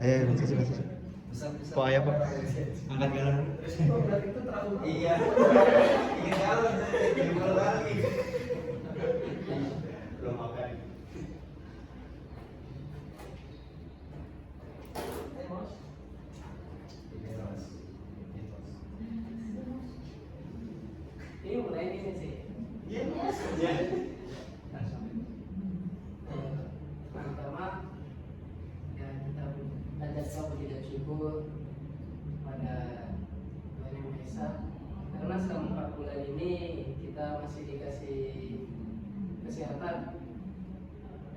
Ayo, masuk. Kok ayah kok? Angkat galon. Itu terlalu iya. Ingin galon, ingin galon lagi. Belum makan. Ini mulai ini sih. Iya. Pertama, ya kita belajar sama tidak syukur pada Tuhan Yang Maha Esa. Karena selama 4 bulan ini kita masih dikasih kesehatan.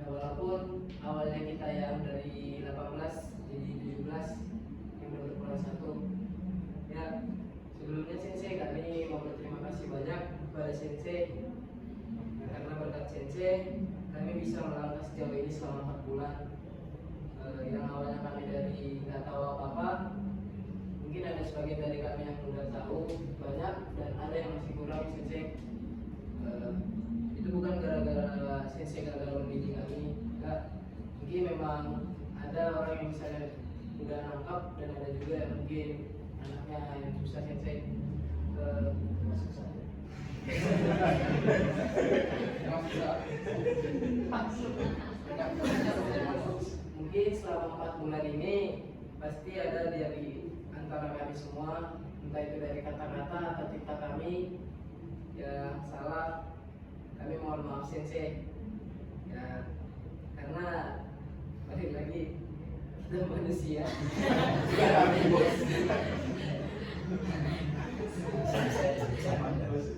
Ya, walaupun awalnya kita yang dari 18 jadi 17 yang baru kurang 1. Ya, sebelumnya Sensei kami mau berterima kasih banyak kepada Sensei. Nah, karena berkat Sensei kami bisa melangkah sejauh ini selama 4 bulan. Yang awalnya kami dari nggak tahu apa-apa, mungkin ada sebagian dari kami yang udah tahu banyak dan ada yang masih kurang Sensei. Itu bukan gara-gara Sensei gagal mendidik kami, enggak. Mungkin memang ada orang yang misalnya udah nangkap dan ada juga yang mungkin anaknya yang susah Sensei masuk saja. Mungkin selama 4 bulan ini pasti ada dari antara kami semua, entah itu dari kata-kata atau cipta kami yang salah, kami mohon maaf Sensei. Ya, karena balik lagi kita manusia.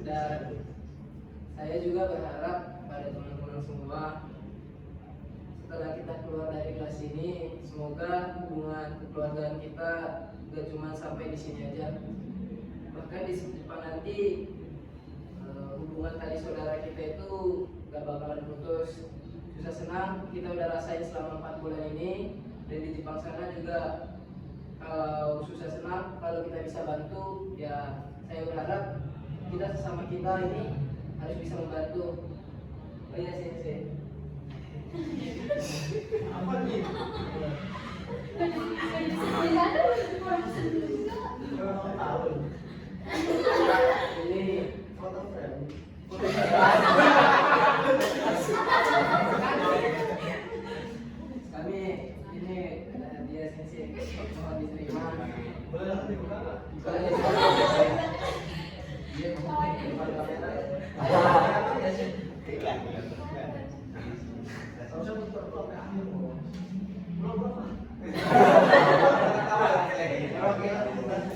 Dan saya juga berharap pada teman-teman semua, setelah kita keluar dari kelas ini, semoga hubungan kekeluargaan kita gak cuma sampai di sini aja. Bahkan di depan nanti hubungan tadi saudara kita itu gak bakalan putus. Susah senang kita udah rasain selama 4 bulan ini, dan di Jepang sana juga kalau susah senang, kalau kita bisa bantu, ya saya berharap kita sesama kita ini harus bisa membantu. Oh iya Sensei. Apa nih? Berapa tahun? Ini Foto frame. kami ini dia Sensei, mohon diterima. Boleh lah dibuka nggak? Bukan aja. Dia depan kamera. Harusnya putar vlog ke akhir. Vlog berapa? Oke,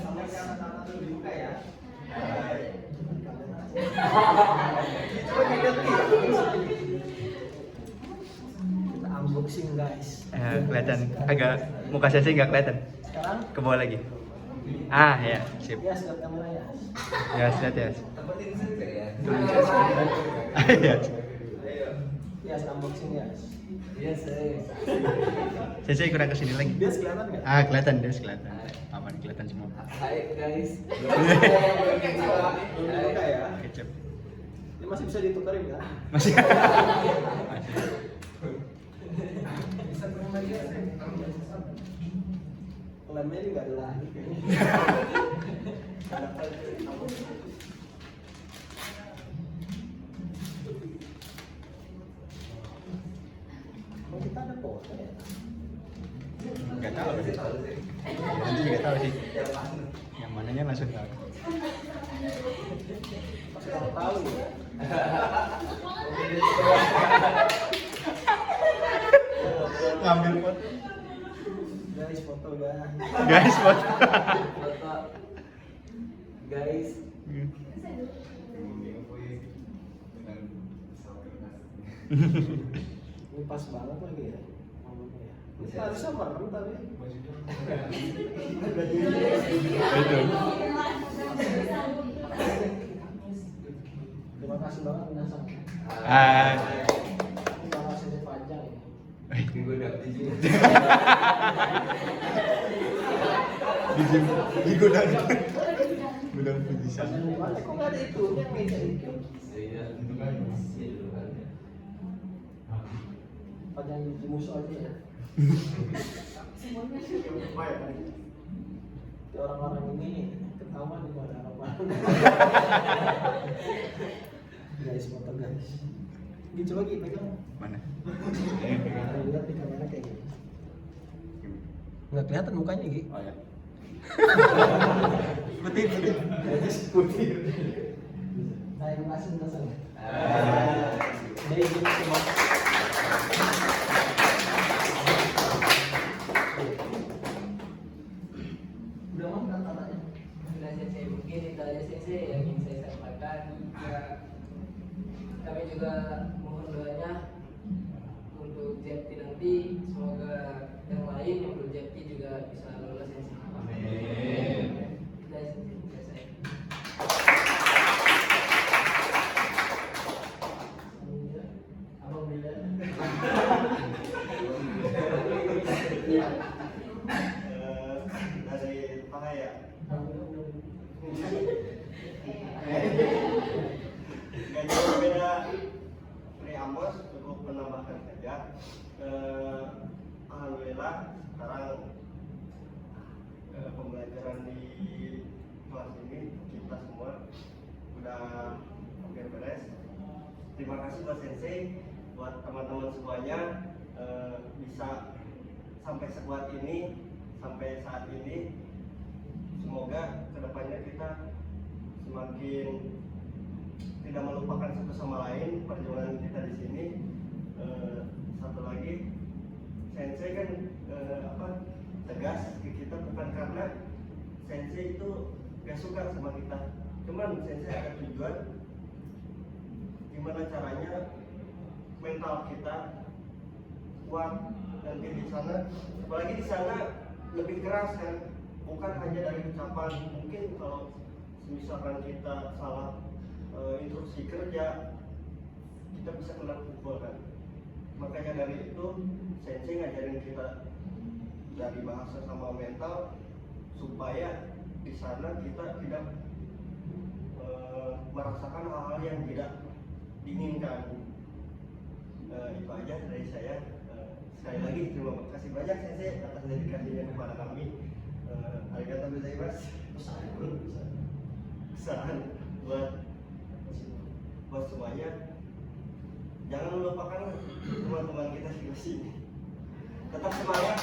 sampai ke anak-anak dulu dibuka ya. Coba diganti. Kita unboxing guys. Kelihatan agak muka saya sih nggak kelihatan. Sekarang Ke bawah lagi. Ah ya, sip. ya sudah kamera ya. Ya, lihat ya. Tempetin sendiri ya. Ya. Ya, unboxing ya. Iya, saya. Saya kurang kesini lagi. Dia kelihatan nggak? Ah, kelihatan kelihatan. Aman, kelihatan semua. Hai guys. Belum dibuka ya. Kecap. Ini masih bisa ditukarin ya? Masih. Bisa kembali ya. Lemnya juga ada lagi kayaknya. Oh, kita ada foto ya? Nggak tahu sih. Nanti juga tahu sih. Yang mananya langsung tahu. Masih tahu ya? Ngambil foto. Guys, foto guys. Guys, foto. Foto. Guys. Ini pas banget lagi ya. Ini harusnya merem tapi. Itu. Terima kasih banget Nasa. Ah. Terima kasih panjang ya. Gue dapet izin. Di gudang. Gudang bisa. Kok nggak ada itu? Yang meja itu. Iya, itu kan masih dulu kan ya. Panjang di musuh aja ya. Orang-orang ini ketahuan di mana apa. Guys, foto guys. Gitu lagi pegang. Mana? Lihat di kamera kayak gini. Nggak kelihatan mukanya gitu. Oh ya. Putih. Putih. Saya masih ngasal. Jadi gini semua. Udah mau kan katanya? Sudah selesai, mungkin itu aja sensei yang ingin saya sampaikan. Ya, kami juga mohon doanya untuk Jepti nanti, semoga yang lain yang belum Jepti juga bisa lulus sensei. Amin. Itu aja sensei, selesai. Abang bila? Dari Pahaya. Gak jauh beda dari Amos, cukup menambahkan saja. Alhamdulillah sekarang pembelajaran di kelas ini kita semua udah hampir beres. Terima kasih buat Sensei, buat teman-teman semuanya bisa sampai sekuat ini, sampai saat ini. Semoga kedepannya kita semakin tidak melupakan satu sama lain perjuangan kita di sini. Satu lagi, Sensei kan tegas ke kita bukan karena Sensei itu gak suka sama kita, cuman Sensei ada tujuan gimana caranya mental kita kuat nanti di sana, apalagi di sana lebih keras kan, bukan hanya dari ucapan. Mungkin kalau misalkan kita salah instruksi kerja, kita bisa kena pukul kan. Makanya dari itu Sensei ngajarin kita dari bahasa sama mental supaya di sana kita tidak merasakan hal-hal yang tidak diinginkan. Itu aja dari saya. Sekali lagi terima kasih banyak Sensei atas dedikasinya kepada kami. Arigatou gozaimasu. Pesan buat semuanya, jangan lupakan teman-teman kita di sini. Tetap semangat.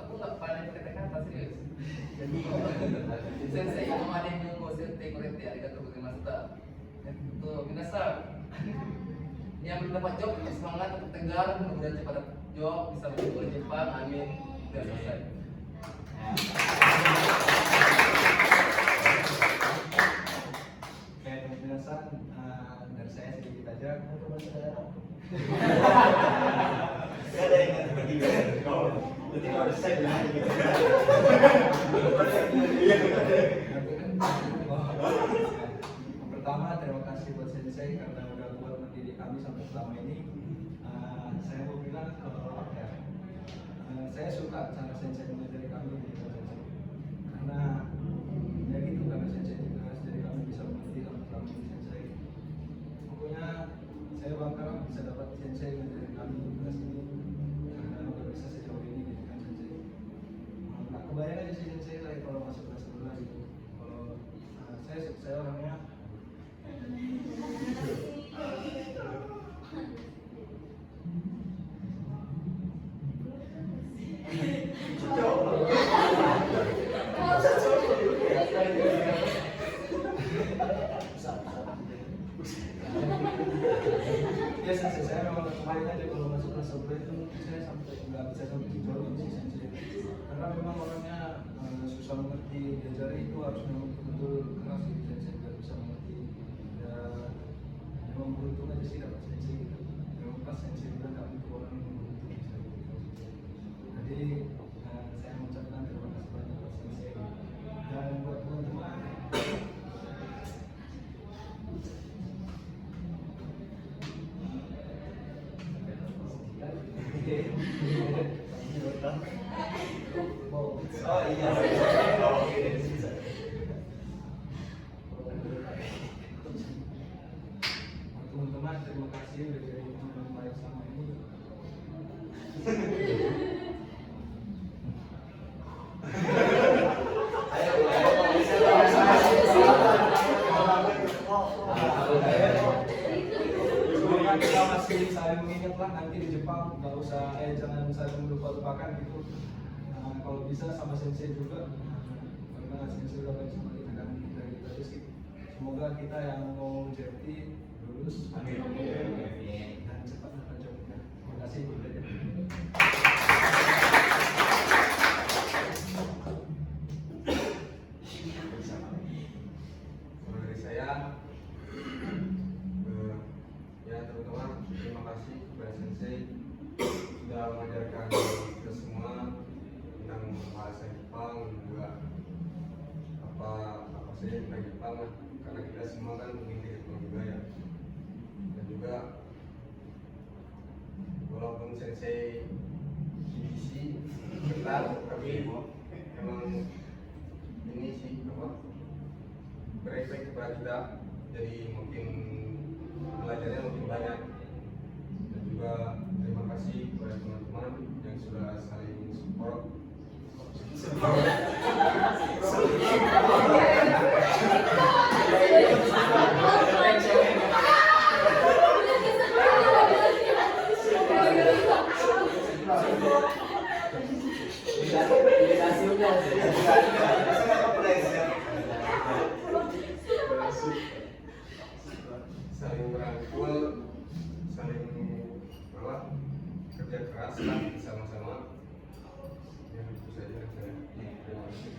Aku nggak pandai pakai kata serius. Sensei yang ada yang mau sensei korete, arigatou gozaimashita. Itu minasan. Yang belum dapat job, semangat, tetap tegar, mudah-mudahan cepat dapat job, bisa berkumpul di Jepang, amin. Sudah selesai. Oke, penjelasan dari saya sedikit aja. Gak ada yang ngerti begitu. Nanti kalau saya bilang gitu. Pertama, terima kasih buat Sensei karena udah buat mendidik kami sampai selama ini. Saya mau bilang kalau saya suka cara Sensei mengajari kami di Sensei. Karena ya gitu, karena Sensei juga jadi kami bisa mengerti sama ini Sensei. Pokoknya saya bangga bisa dapat Sensei mengajari kami di kelas ini karena udah bisa sejauh ini gitu kan Sensei. Nah, kebayang aja sih Sensei saya kalau masuk kelas 11 gitu. Kalau saya orangnya ya saya memang kemarin aja kalau masuk kelas 11 itu saya sampai nggak bisa sampai sejauh ini sih Sensei. Karena memang orangnya susah mengerti, diajari itu harus memang betul-betul keras gitu Sensei biar bisa mengerti. Ya memang beruntung aja sih dapat Sensei gitu. Memang pas Sensei bilang kami itu orang yang beruntung bisa gitu. Jadi saya mengucapkan terima kasih banyak buat Sensei dan buat teman-teman. Oh iya. terima kasih udah jadi teman baik selama ini. Semoga kita masih saling mengingat lah nanti di Jepang, nggak usah jangan saling lupa-lupakan gitu. Kalau bisa sama sensei juga, karena sensei udah banyak sama kita kan dari tadi sih. Semoga kita yang mau jadi lulus, amin, dan cepat dapat jobnya. Terima kasih. Kalau dari saya, ya terutama terima kasih kepada sensei sudah mengajarkan kita semua tentang bahasa Jepang dan juga apa saja tentang Jepang lah. Karena kita semua kan mengikuti Jepang juga ya. Dan juga walaupun sensei kibisi ketat, tapi emang ini sih apa berefek kepada kita, jadi mungkin belajarnya mungkin banyak. Dan juga terima kasih kepada teman-teman yang sudah saling support. Saling merangkul, saling apa, kerja keras lah sama-sama. Ya itu saja saya. Terima kasih.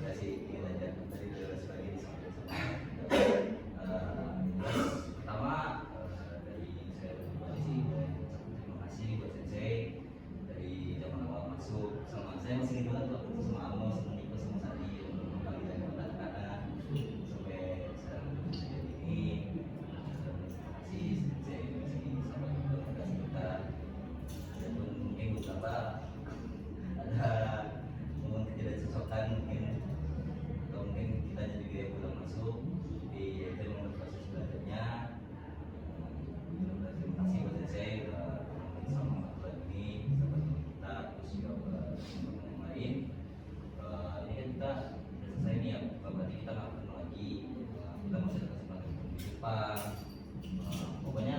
Kasih ingin aja tadi jelas lagi disampaikan. Pertama dari saya pribadi sih terima kasih buat sensei dari zaman awal masuk sama saya masih ingat banget waktu itu sama Amos, sama Niko, sama Sadi untuk kembali dari anak-anak sampai sekarang bisa jadi ini. Terima kasih sensei masih sama rekomendasi kita. Dan mungkin beberapa ada momen ketidakcocokan mungkin atau mungkin kita jadi gaya pulang masuk di itu memang proses belajarnya. Terima kasih buat saya sama buat ini sama kita terus juga buat teman yang lain. Ini kan kita udah selesai nih ya, bukan berarti kita nggak ketemu lagi. Kita masih ada kesempatan untuk di Jepang. Pokoknya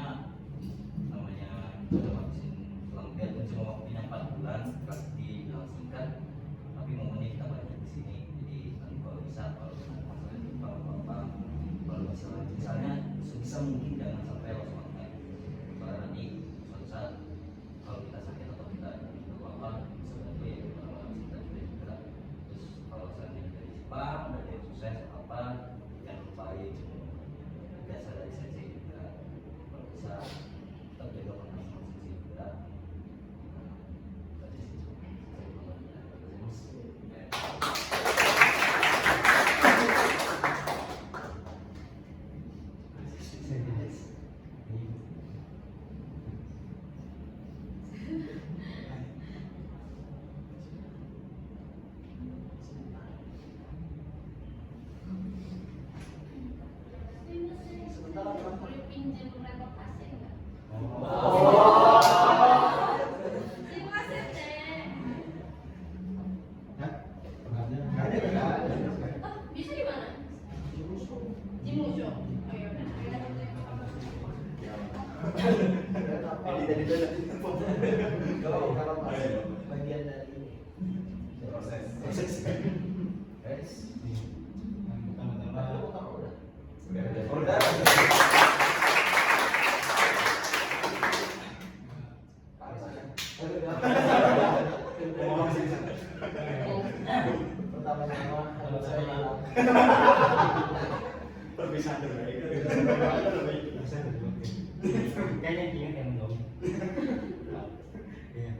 namanya kita habisin pulang biarpun cuma waktunya 4 bulan pasti bilang singkat, tapi momennya kita banyak di sini. Jadi nanti kalau bisa, kalau ada masalah Jepang atau apa, kalau misalnya sebisa mungkin jangan sampai lost contact. Karena nanti suatu saat kalau kita sakit atau kita apa sebagai kita juga. Terus kalau seandainya dari Jepang dari sukses apa, jangan lupain biasa dari sensei juga. Kalau bisa tetap jaga kontak sama sensei juga. Boleh pinjam reportase enggak? Terima kasih Teh. Oh, bisa di mana? Jimusho. Oh iya udah. Kalau bagian dari proses. Udah. Pertama-tama kalau saya Perpisahan terbaik. Kayaknya ingat yang belum. Iya.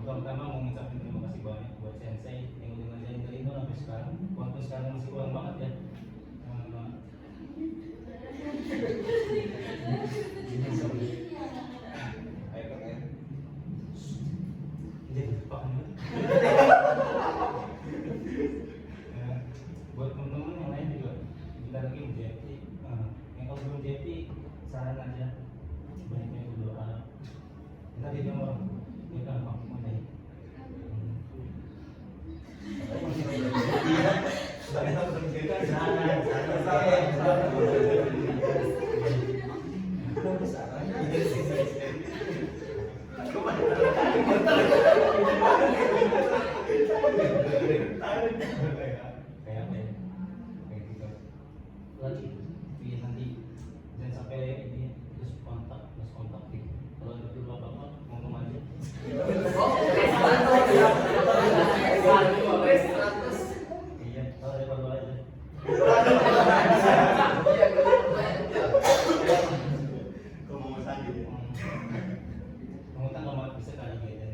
Pertama mau ngucapin terima kasih banyak buat sensei yang udah ngajarin dari itu sampai sekarang. Walaupun sekarang masih kurang banget ya. Jadi lupa. lagi JFT. Yang kalau belum JFT saran aja banyak berdoa. Kita di nomor kita mampu nih. Kayak apa ya? Kayak gitu. Lagi, iya nanti jangan sampai ini terus kontak gitu. Kalau ada perlu apa-apa ngomong aja. Iya, kalau ada perlu aja. Kemudian gitu. Ngutang kalau bisa kali gitu.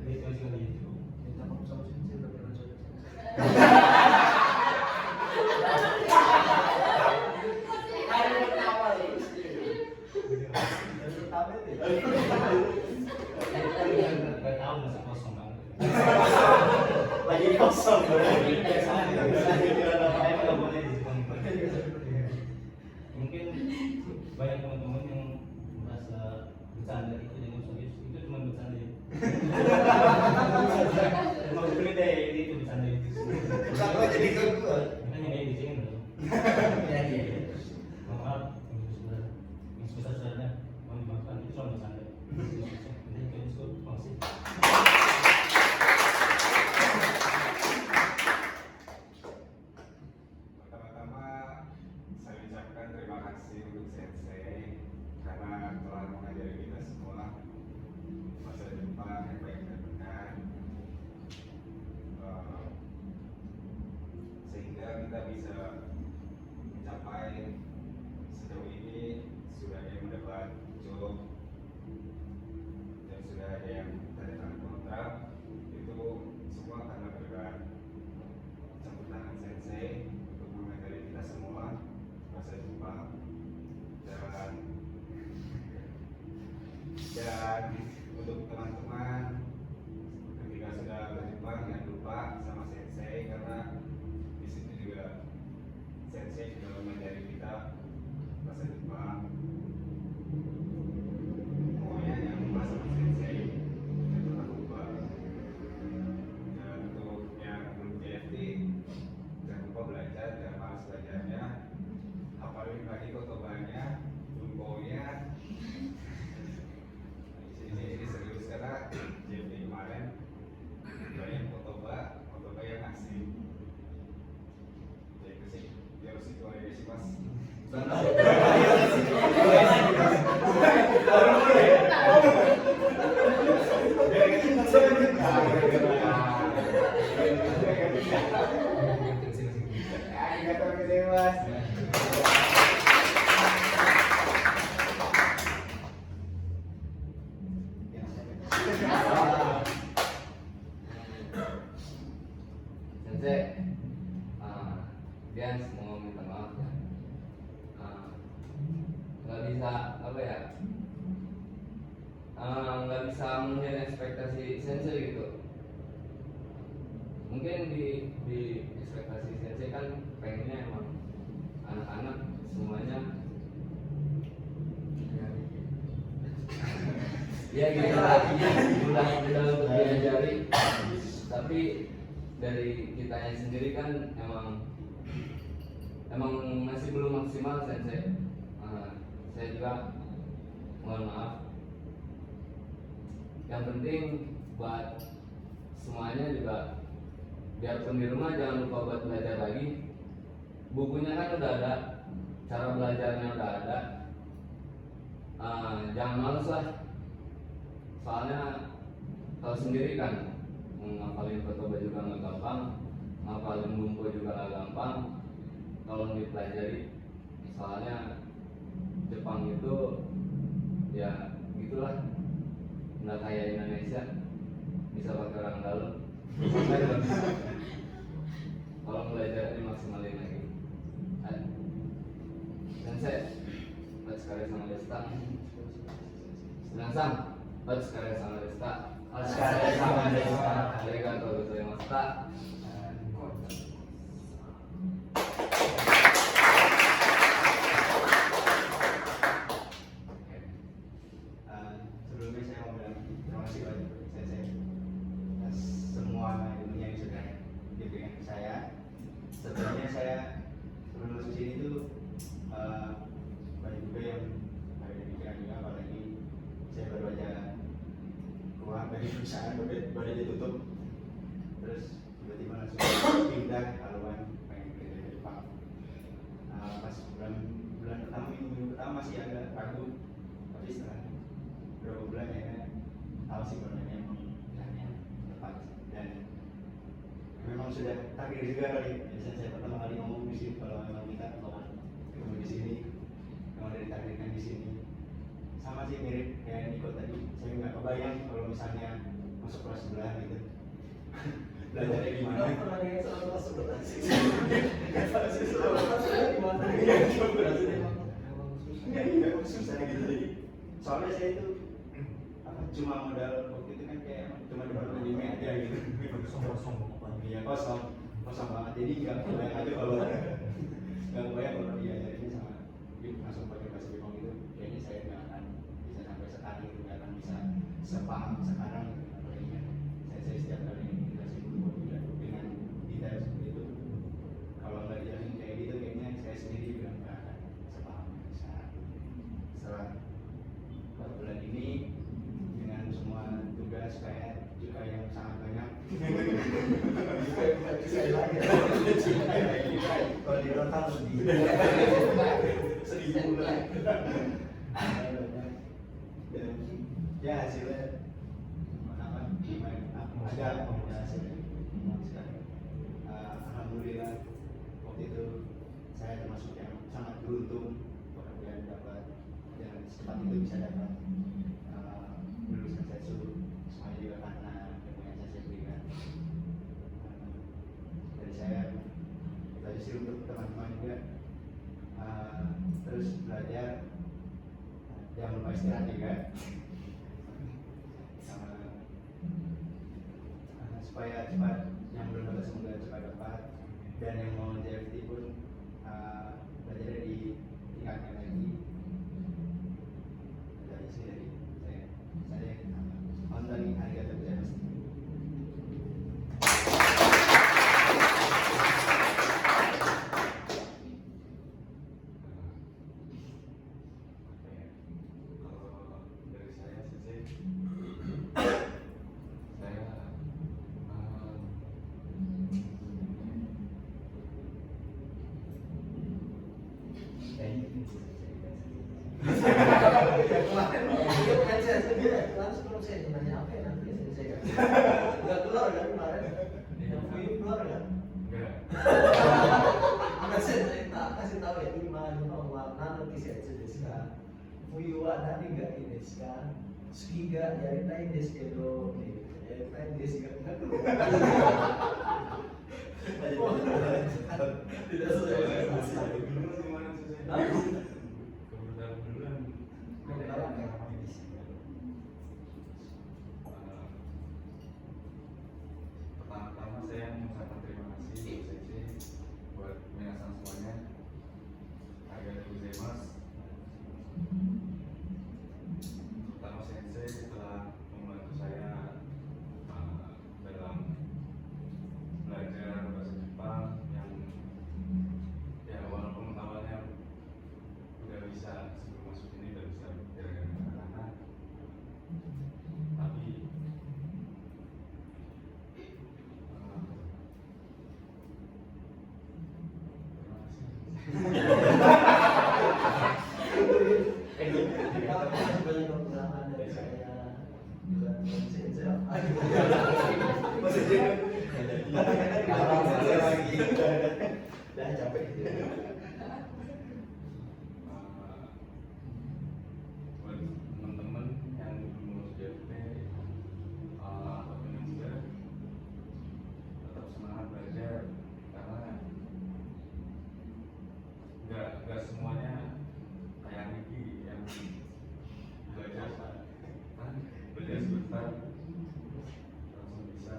Itu sekali itu. Minta maaf sama sensei udah pernah coba. Gak tahu masih kosong banget. Lagi kosong. Mungkin banyak teman-teman yang merasa bercanda itu dengan serius, itu cuma bercanda ya. Emang bener deh, itu bercanda itu. Kenapa jadi ke gua? Kan yang kayak gitu loh. Maaf, yang sebesar-besarnya mau dimaafkan itu cuma bercanda. Jadi kayak gitu, makasih. Pertama-tama saya ucapkan terima kasih untuk Sensei karena telah mengajari kita semua masa depan yang baik dan benar. Sehingga kita bisa mencapai sejauh ini. Sudah ada yang mendapat job dan sudah ada yang tanda tangan kontrak. Itu semua karena berkat campur tangan Sensei untuk mengajari kita semua bahasa Jepang. Dan untuk teman-teman ketika sudah berjumpa jangan lupa sama Sensei karena di situ juga Sensei juga mengajari kita bahasa Jepang. Pokoknya jangan lupa sama Sensei, jangan pernah lupa. Dan untuk yang belum JFT jangan lupa belajar, jangan malas belajarnya. Hafalin lagi kotobannya, bunkonya. Ini serius karena JFT kemarin banyak kotoba yang asli. Jadi itu sih, harus itu aja sih mas. Sensei, Bian mau minta maaf ya. Nggak bisa apa ya? Nggak bisa memenuhi ekspektasi Sensei gitu. Mungkin di ekspektasi Sensei kan pengennya emang anak-anak semuanya ya gitu lah, mudah untuk diajari. Tapi dari kitanya sendiri kan emang masih belum maksimal Sensei. Saya juga mohon maaf. Yang penting buat semuanya juga biarpun di rumah jangan lupa buat belajar lagi. Bukunya kan udah ada, cara belajarnya udah ada. Jangan males lah. Soalnya kalau sendiri kan ngapalin kotoba juga nggak gampang, ngapalin bumbu juga nggak gampang. Kalau dipelajari, soalnya Jepang itu ya gitulah, nggak kayak Indonesia bisa pakai orang dalam. Sampai nggak bisa. Kalau belajar dimaksimalin lagi. Sensei, let's sekali sama Desta. Senang let's sekali sama Desta. Arigatou gozaimashita. kasih banyak Sensei atas semua ilmunya yang sudah diberikan ke saya. Sebenarnya saya sebelum masuk sini tuh banyak juga yang ada di pikiran juga, apalagi saya baru aja keluar dari perusahaan baru aja tutup, terus tiba-tiba langsung pindah ke haluan pengen kerja di Jepang. Pas bulan pertama, minggu pertama masih agak ragu, tapi setelah beberapa bulan ya tahu sih kalau ini emang pilihannya tepat, dan memang sudah takdir juga kali. Biasanya saya pertama kali ngomong di sini kalau memang kita ketemu di sini, memang dari takdirkan di sini. Sama sih mirip kayak Niko tadi, saya nggak kebayang kalau misalnya masuk kelas sebelah gitu. Belajarnya gimana? Pernah lihat soal kelas 11 sih. Gimana? Iya, susah gitu. Jadi soalnya saya itu cuma modal waktu itu kan kayak cuma dapat anime aja gitu. Kosong iya, kosong banget. Jadi nggak kebayang aja kalau diajarinnya sama langsung pakai bahasa Jepang gitu. Kayaknya saya nggak akan bisa sampai sekarang gitu, nggak akan bisa sepaham sekarang gitu. Apalagi kan saya setiap kali dikasih buku juga dengan detail seperti itu. Kalau nggak dijelasin kayak gitu, kayaknya saya sendiri juga nggak akan sepaham setelah 4 bulan ini dengan semua tugas PR juga yang sangat banyak. Kalau di Rotan sedih. Sedih pula. Dan ya hasilnya ada hasilnya. Alhamdulillah waktu itu saya termasuk yang sangat beruntung kemudian dapat dan secepat itu bisa dapat lulusan Setsu. Semuanya juga karena ilmu yang saya berikan. Dari saya tadi sih untuk teman-teman juga terus belajar, jangan lupa istirahat juga, supaya cepat yang belum dapat semoga cepat dapat, dan yang mau JFT pun belajar ditingkatkan lagi. Dari sini dari saya nonton harga terjadi. Dari saya sih, Langsung saya nanya apa ya nanti saya nggak keluar kan kemarin, yang Fuyu keluar kan? enggak. Nggak saya kasih tahu ya Iman, warna nanti saya cerita. Fuyu wa nani gaいいですか? Ski ga yaritai desu kedo, yaritai desu ga nggak keluar. Tidak sesuai. Pertama-tama saya mengucapkan terima kasih Bu Sensei buat minasan semuanya. Arigatou gozaimasu. Terutama Sensei telah membantu saya dalam belajar bahasa Jepang yang ya walaupun awalnya udah bisa sebelum masuk ini udah bisa gara-gara tapi Banyak kekurangan dari saya, juga saya udah capek. Buat teman-teman yang belum JFT ataupun yang sudah tetap semangat belajar karena nggak semuanya kayak Niki yang belajar sebentar langsung bisa.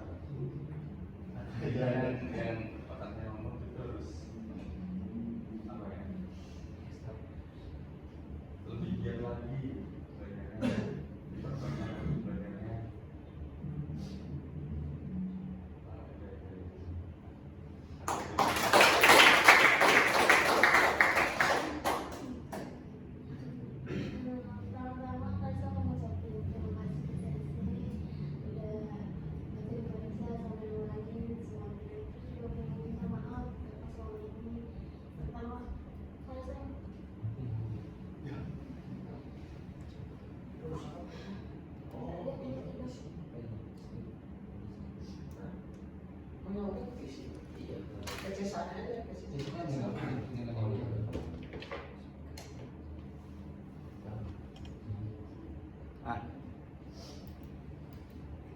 Dan yang otaknya ngomong itu harus ngomong visi. Iya. Kecesan aja, kecesan. Ah.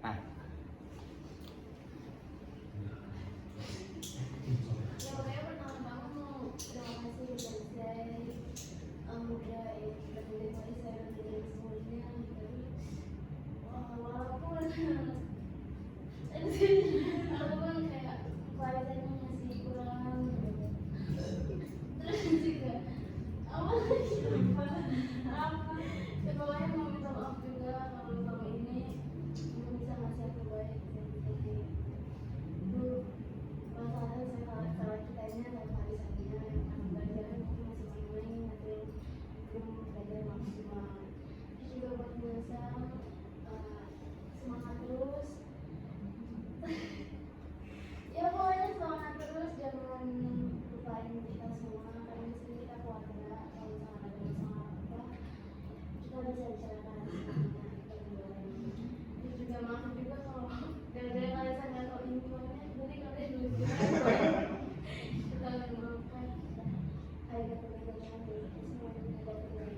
Ah. Ya pokoknya pertama-tama mau terima kasih Sensei udah berterima saya dari semuanya walaupun kayak kualitasnya masih kurang terus juga apa ya pokoknya mau minta maaf juga kalau selama ini belum bisa ngasih yang terbaik Sensei itu masalahnya saya salah kitanya dan harisannya yang belajarnya mungkin masih main-main atau belum belajar maksimal. Terus juga buat biasa semangat terus. Ya pokoknya semangat terus, jangan lupain kita semua karena di sini kita keluarga. Kalau misalnya ada masalah apa kita bisa bicarakan semuanya kita berdua. Terus juga maaf juga kalau gara-gara kalian nggak tahu infonya jadi kalian lucu kita memaafkan ada perbedaan dari semua yang ada perbedaan.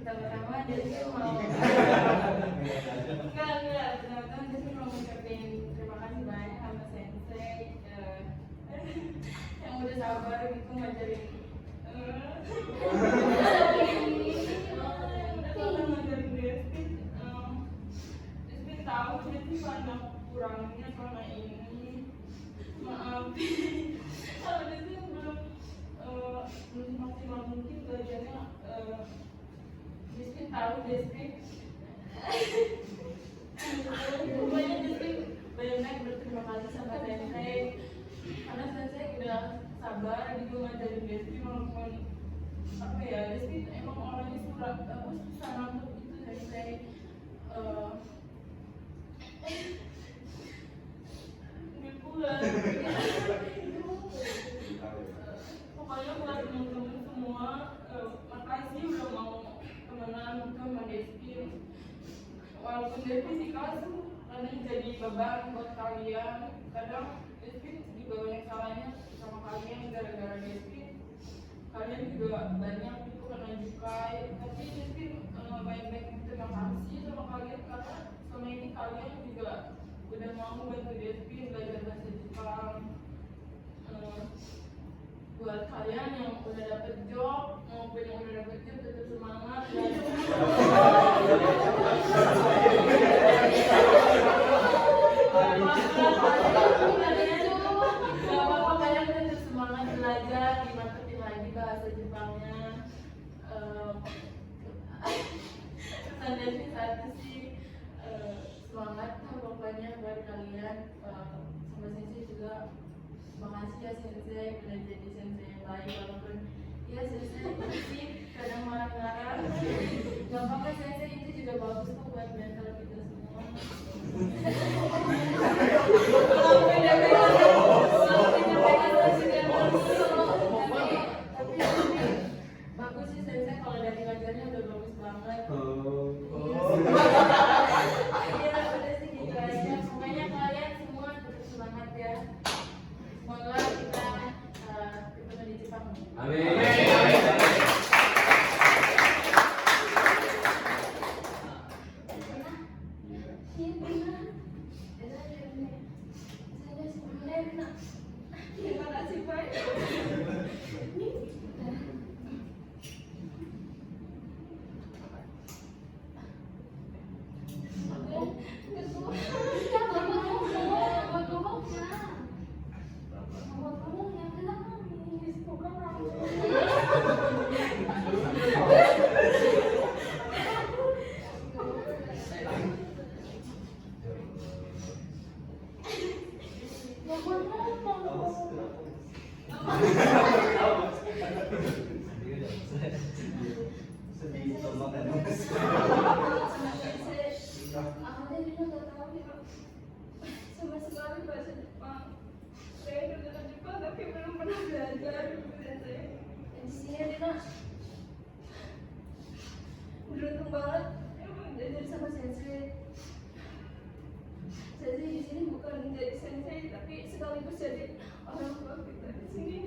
Pertama-tama jadi mau pertama-tama jadi mau ngucapin terima kasih banyak sama Sensei yang udah sabar gitu ngajarin ngajarin Despin. Despin tahu Despin banyak kurangnya selama ini, maafin kalau Despin belum maksimal mungkin belajarnya. Despin tahu Despin pokoknya Despin banyak berterima kasih sama Sensei karena Sensei udah sabar gitu ngajarin Despin walaupun apa ya Despin emang orangnya susah nangkep gitu Sensei. Nggak kuat. Pokoknya buat teman-teman semua makasih udah mau temenan sama Despin. Walaupun Despin di kelas kadang jadi beban buat kalian, kadang Despin juga banyak salahnya sama kalian gara-gara Despin. Kalian juga banyak itu kena jukai, tapi Despin baik-baik terima kasih sama kalian karena selama ini kalian juga udah mau bantu Despin belajar bahasa Jepang. Buat kalian yang udah dapet job maupun yang udah dapet job tetap semangat gak apa-apa kalian tetap semangat belajar dimantepin lagi bahasa Jepangnya. Pesan dari satu sih semangat pokoknya buat kalian. Sama Sensei juga makasih ya Sensei udah jadi Sensei yang baik walaupun ya Sensei masih kadang marah-marah. Gak apa-apa Sensei itu juga bagus kok buat mental kita semua. Tapi bagus sih Sensei kalau dari ngajarnya udah bagus banget. Iya udah sih gitu aja. Pokoknya kalian semua tetap semangat ya. Semoga kita ketemu di Jepang. Amin. tahu ya sama sekali bahasa Jepang. Saya belajar Jepang tapi belum pernah belajar sensei. Dan di sini Dina beruntung banget belajar sama sensei. Jadi di sini bukan menjadi sensei tapi sekaligus jadi orang tua kita di sini.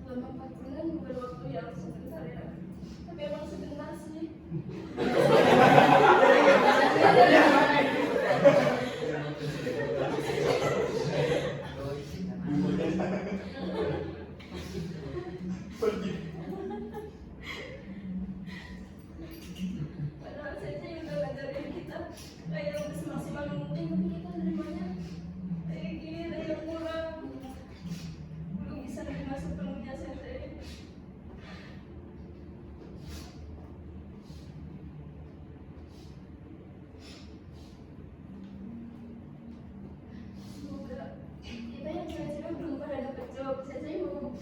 Selama 4 bulan bukan waktu yang sebentar ya, tapi emang sebentar sih. Padahal sensei udah ngajarin kita kayak udah semaksimal mungkin, tapi kita nerimanya kayak gini, ada yang kurang. Belum bisa nerima sepenuhnya sensei. Semoga kita yang cewek-cewek belum pada dapet job, sensei mau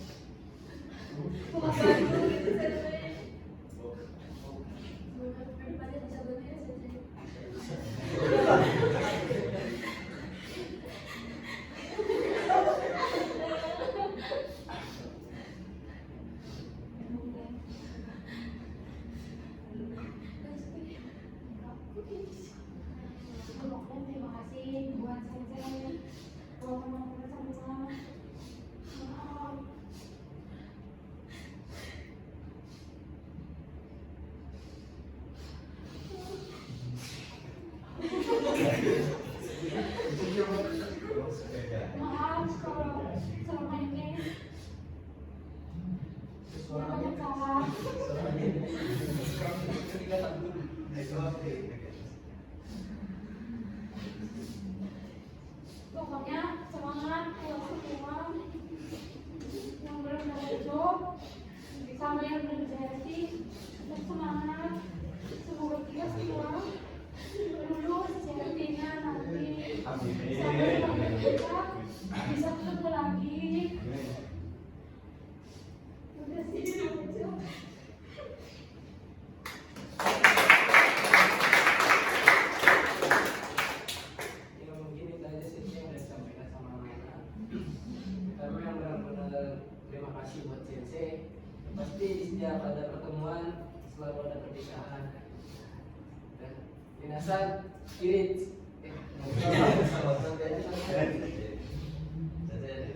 bantu gitu sensei. Semoga kedepannya bisa bantu ya sensei. Pokoknya terima kasih buat sensei, buat teman-teman semua. Maaf. Maaf kalau selama ini banyak salah. Pokoknya semangat buat semua yang belum dapat job sama yang belum jadi, tetap semangat. Semoga kita semua lulus sejatinya nanti sampai kita bisa ketemu lagi. Terima kasih. Ya mungkin itu aja sih yang udah disampaikan sama Mena. Kami yang benar-benar terima kasih buat sensei. Pasti di setiap ada pertemuan selalu ada perpisahan. Dan minasan kirit.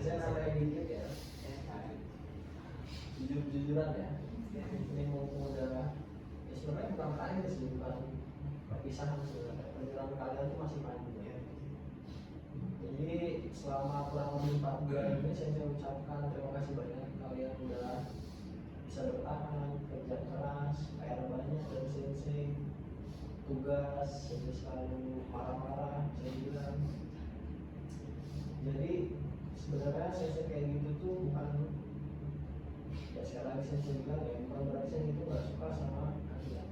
Saya nambahin dikit ya. Jujur-jujuran ya. Ini mumpung udah ya sebenarnya bukan terakhir sih, bukan perpisahan sebenarnya. Perjalanan kalian itu masih panjang. Jadi selama kurang lebih 4 bulan ini saya ucapkan terima kasih banyak kalian udah bisa bertahan, kerja keras, PR banyak dari sensei, tugas, sensei selalu marah-marah, saya bilang. Jadi sebenarnya sensei kayak gitu tuh bukan ya sekali lagi sensei bilang ya bukan berarti sensei itu nggak suka sama kalian.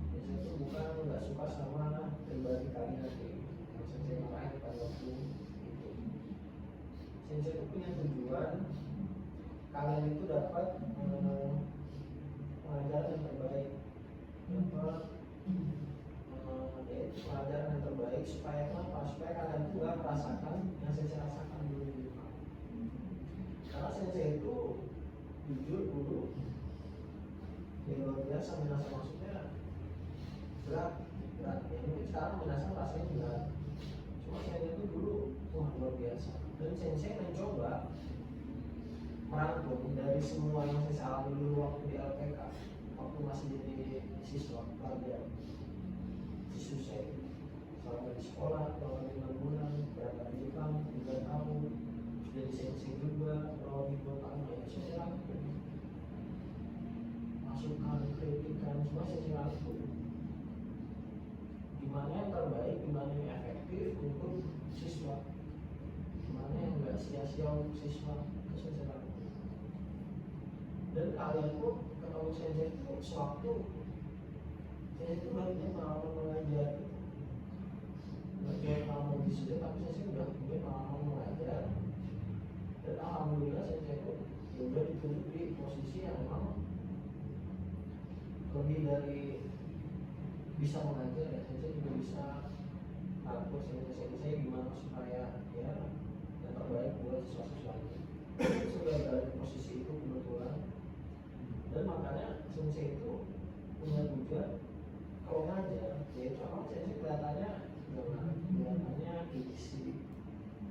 Sensei itu bukan nggak suka sama pribadi kalian kayak gitu. Yang sensei marahin pada waktu itu. Sensei itu punya tujuan kalian itu dapat pelajaran yang terbaik, dapat pelajaran yang terbaik supaya kenapa? Supaya kalian itu nggak merasakan yang sensei rasakan dulu di rumah. Karena sensei itu jujur dulu ya luar biasa merasa maksudnya berat ya mungkin sekarang merasa rasanya berat, cuma sensei itu dulu wah luar biasa. Dan sensei mencoba merangkum dari semua yang saya alami dulu waktu di LPK, waktu masih jadi siswa pelajar siswa saya selama di sekolah sekolah selama 5 bulan, berangkat di Jepang 3 tahun, jadi sensei juga selama 2 tahun, ya saya lakukan. Masukan, kritikan, semua saya lakukan. Gimana yang terbaik, gimana yang efektif untuk siswa, gimana yang nggak sia-sia untuk siswa, itu saya lakukan. Dan kalian pun ketemu sensei itu sewaktu saya itu barunya mau mengajar, belajar mau wisuda, tapi saya udah punya pengalaman mengajar. Dan alhamdulillah saya itu udah ditunjuk di posisi yang memang lebih dari bisa mengajar ya, saya juga bisa atur saya gimana supaya ya yang terbaik buat siswa-siswanya. Saya sudah ada di posisi itu kebetulan, dan makanya sensei itu punya tujuan kalau ngajar, ya memang saya kelihatannya isi,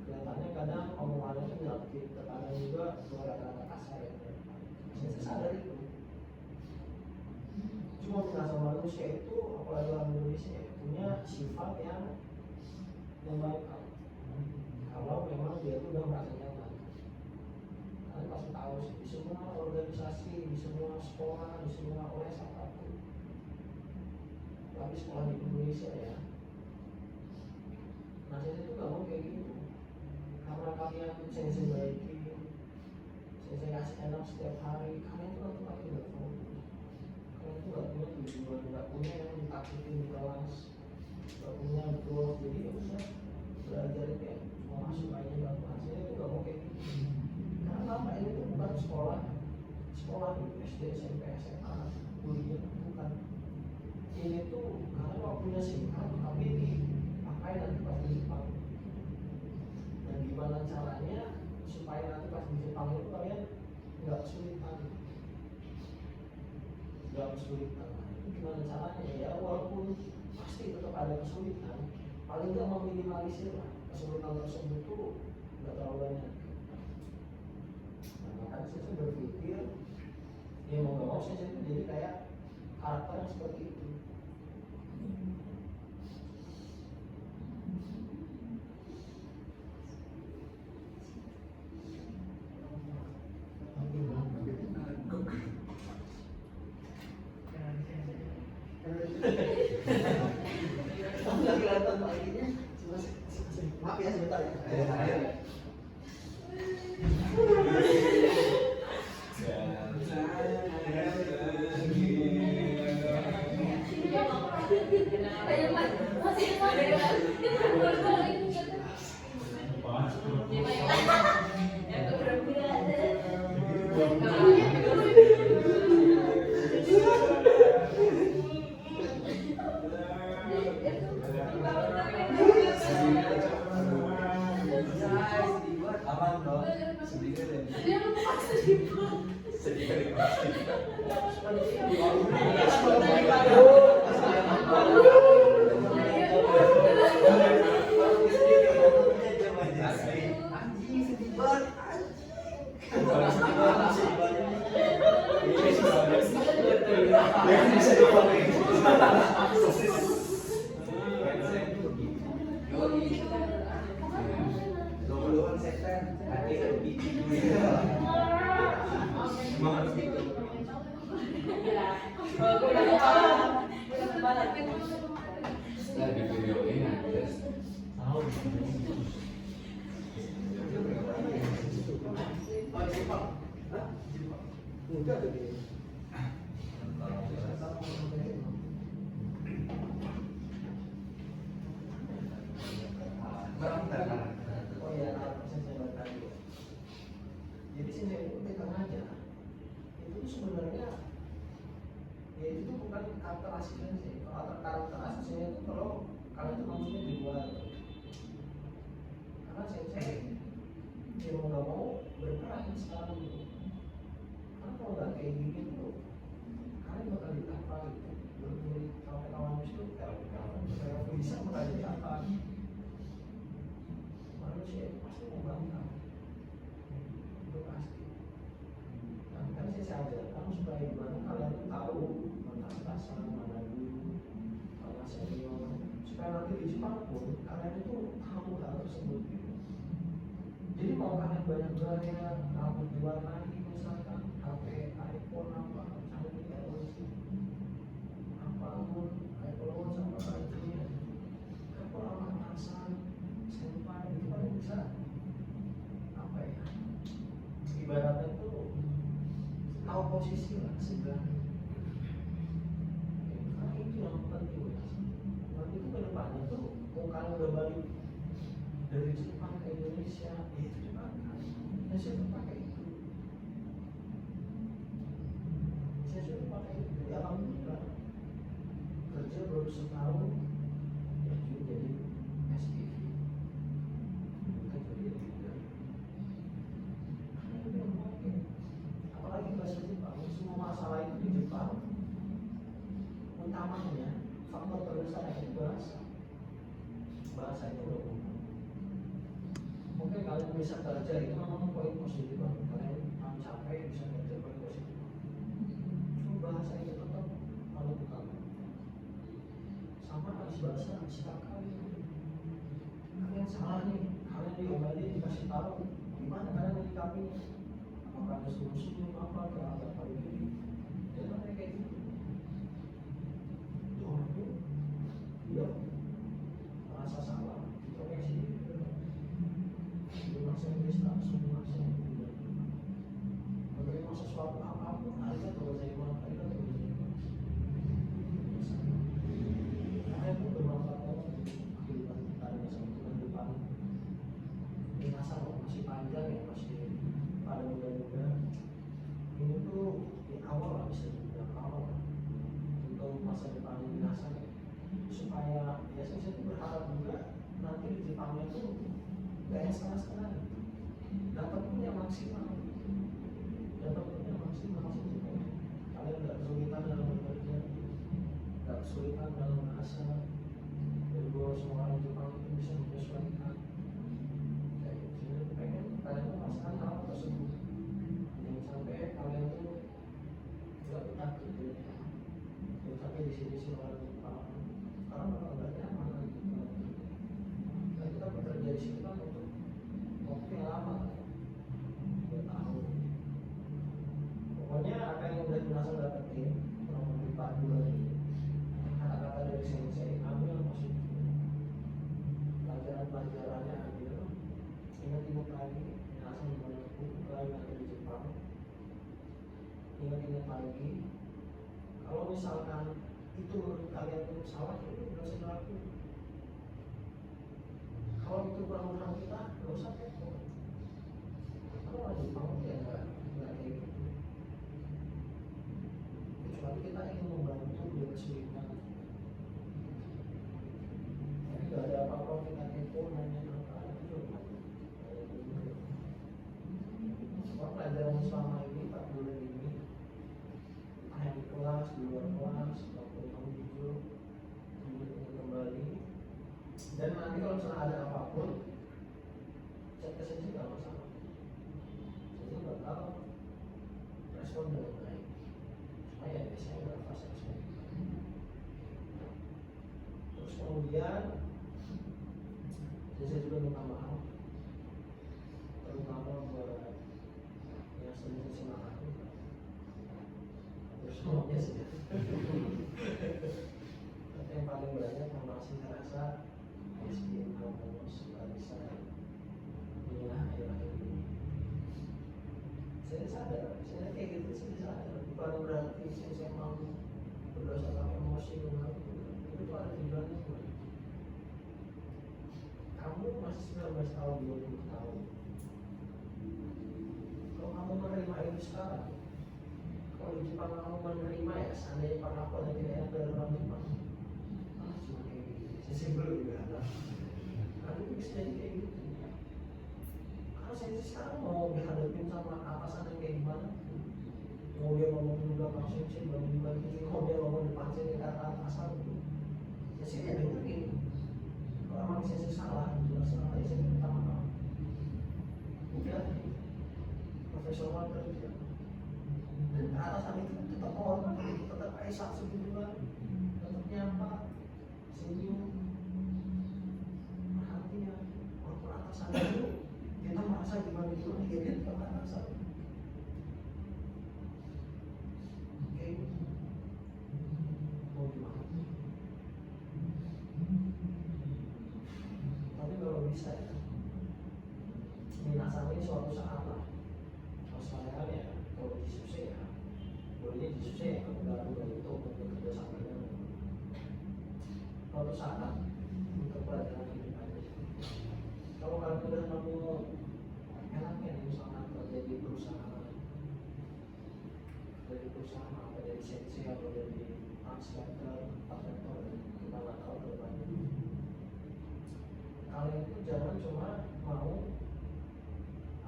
kelihatannya kadang omongannya itu nyakit, terkadang juga kata-kata kasar ya. Saya sadar itu. Cuma merasa manusia itu, apalagi orang Indonesia punya sifat yang membaikkan. Kalau memang dia itu udah merasa nyaman. Kalian pasti tahu sih, di semua organisasi, di semua sekolah, di semua les apapun. Tapi sekolah di Indonesia ya, nah saya itu gak mau kayak gitu. Karena kalian sensei baikin, sensei kasih enak setiap hari, kalian tuh nanti makin gak fokus. Kalian tuh gak punya tujuan, gak punya yang ditakutin di kelas, gak punya goals. Jadi ya udah belajar itu ya cuma masuk aja gak kelas. Saya itu gak mau kayak gitu. Karena apa, ini tuh bukan sekolah itu SD, SMP, SMA, kuliah, bukan. Ini tuh karena waktunya singkat, tapi dipakai nanti pas di Jepang. Dan gimana caranya supaya nanti pas di Jepang itu kalian nggak kesulitan. Itu gimana caranya ya, walaupun pasti tetap ada kesulitan, paling nggak meminimalisir lah kesulitan tersebut tuh nggak terlalu banyak. Nah, makanya saya berpikir ya mau nggak mau saya jadi kayak karakter yang seperti itu. Nggak kelihatan paginya, maaf ya sebentar ya. Aman dong, sedikit ya. Dia lupa sedih. Udah tuh dia. Oh iya, sensei tadi. Jadi sensei itu kita ngajar. Itu sebenarnya ya itu tuh bukan karakter asli sensei. Karakter asli itu kalau kalian tuh maksudnya di luar. Karena sensei dia mau nggak mau berperan sekarang gitu. Karena kalau nggak kayak gini tuh kalian bakal ditapa gitu. Bermurid kawan-kawan itu kayak bisa bakal ditapa. Manusia itu pasti membangkang, itu pasti. Nah, kan saya ajarkan supaya gimana kalian tuh tahu mana atasan, mana guru, mana senior, supaya supaya nanti di Jepang pun kalian itu tahu hal tersebut gitu. Jadi mau kalian banyak gaya, rambut diwarnai misalkan, HP iPhone apa, canggih LG, apapun, iPhone sama lainnya, Apple sama atasan, senpai itu paling bisa apa ya? Ibaratnya tuh tahu posisi lah sebenarnya. Karena itu yang penting. Nanti itu kedepannya tuh, kalau kalian udah balik dari Jepang ke Indonesia, ya itu dipakai. Ya saya tuh pakai itu. Saya sudah pakai itu. Ya alhamdulillah. Kerja baru setahun, ya jadi SPV. Kita jadi leader. Karena itu yang pakai. Apalagi bahasa Jepang, semua masalah itu di Jepang utamanya faktor terbesar itu bahasa itu udah umum. Mungkin kalian bisa kerja itu memang poin positif banget. Kalian capek bisa kerja poin positif. Cuma bahasa itu tetap paling utama. Sama harus bahasa sikap kalian. Kalian salah nih, kalian diomelin dikasih tahu gimana kalian menyikapinya. Apakah ada solusinya apa terhadap hal ini? Jangan kayak gitu. Dia merasa salah, introspeksi bahasa Inggris langsung bahasa Inggris menerima sesuatu apapun ada bahasa Inggris karena itu bermanfaat banget kehidupan kita di masa depan. Ini masa masih panjang ya, masih pada muda-muda. Ini tuh di awal lah, bisa dibilang awal untuk masa depan yang dirasa supaya ya saya tuh berharap juga nanti di Jepangnya tuh gak yang setengah-setengah, dapatnya maksimal, maksudnya kalian gak kesulitan dalam bekerja, gak kesulitan dalam bahasa, jadi bahwa semua orang Jepang itu bisa menyesuaikan. Kayak gitu, pengen kalian tuh merasakan hal tersebut, jangan sampai kalian tuh gak betah gitu, jangan sampai di sini orang Jepang karena bakal gak nyaman gitu. Dan kita bekerja di sini kan untuk waktu yang lama, 2 tahun. Pokoknya apa yang udah merasa dapetin selama 4 bulan ini, kata-kata dari sensei ambil yang positif, pelajaran-pelajarannya ambil, ingat-ingat lagi merasa gimana lagi nanti di Jepang, ingat-ingat lagi kalau misalkan itu menurut kalian itu salah, itu nggak usah dilakukan. Kalau itu kurang kita, nggak usah kepo. Kalau lagi mau ya nggak kayak gitu. Kecuali kita ingin membantu dia kesulitan. Tapi nggak ada apa-apa kita kepo nanya apa itu. Sebab pelajaran selama ini 4 bulan ini, yang di kelas, di luar kelas, kembali. Dan nanti kalau misalnya ada apapun, cek ke sini nggak masalah. Jadi bakal respon dengan baik. Supaya biasanya nggak fase respon. Terus kemudian, saya juga minta maaf, terutama buat yang sering semangat. Terus semuanya sih. Yang paling banyak yang masih terasa miskin, haus, nggak bisa inilah akhir-akhir ini. Saya sadar, saya kayak gitu, saya sadar. Bukan berarti saya mau berdasarkan emosi itu ada tujuannya. Kamu masih 19 tahun, 20 tahun. Kalau kamu menerima itu sekarang, kalau di Jepang kamu menerima ya, seandainya pernah aku ada tidak enak dari orang Jepang, cuma kayak gitu, sesimpel juga ada. Tapi bisa jadi kayak gitu. Kalau saya sekarang mau dihadapin sama atasan yang kayak gimana, mau dia ngomong di belakang sensei, mau dia ngomong depan sensei kata atasan, ya saya dengerin. Kalau emang sensei salah, jelas salah, ya saya minta maaf. Udah, profesional kerja. Dan atasan itu tetap hormat, tetap Aisyah juga, tetap nyapa, senyum, suatu saat untuk pelajaran hidup aja. Kalau kalian udah nemu enaknya nih, misalkan kerja di perusahaan, apa dari sensei atau dari translator, kita nggak tahu ke depannya. Kalian itu jangan cuma mau